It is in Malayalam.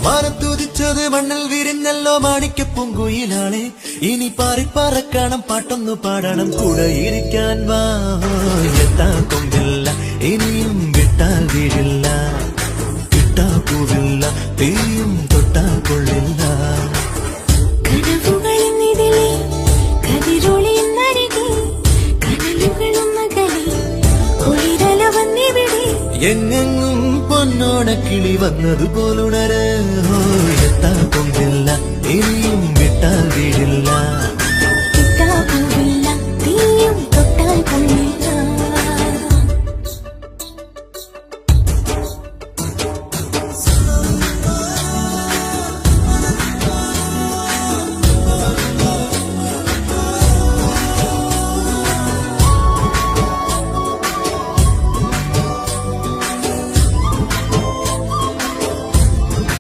മാനത്തുതിച്ചത് മണ്ണിൽ വിരിഞ്ഞല്ലോ മാണിക്യപ്പൂങ്കുയിലാളെ ഇനി പാറിപ്പറക്കണം പാട്ടൊന്നു പാടണം കൂടെ ഇരിക്കാൻ വാ എത്താ കൊമ്പില്ല ഇനിയും വിട്ടാൽ വീഴില്ല ഇട്ടാ പൂവില്ല തീയും തൊട്ടാ കൊള്ളില്ല എങ്ങെങ്ങും പൊന്നോണ കിളി വന്നതുപോലുണര് എത്താ കൊമ്പില്ല ഇനിയും വിട്ടാൽ വീഴില്ല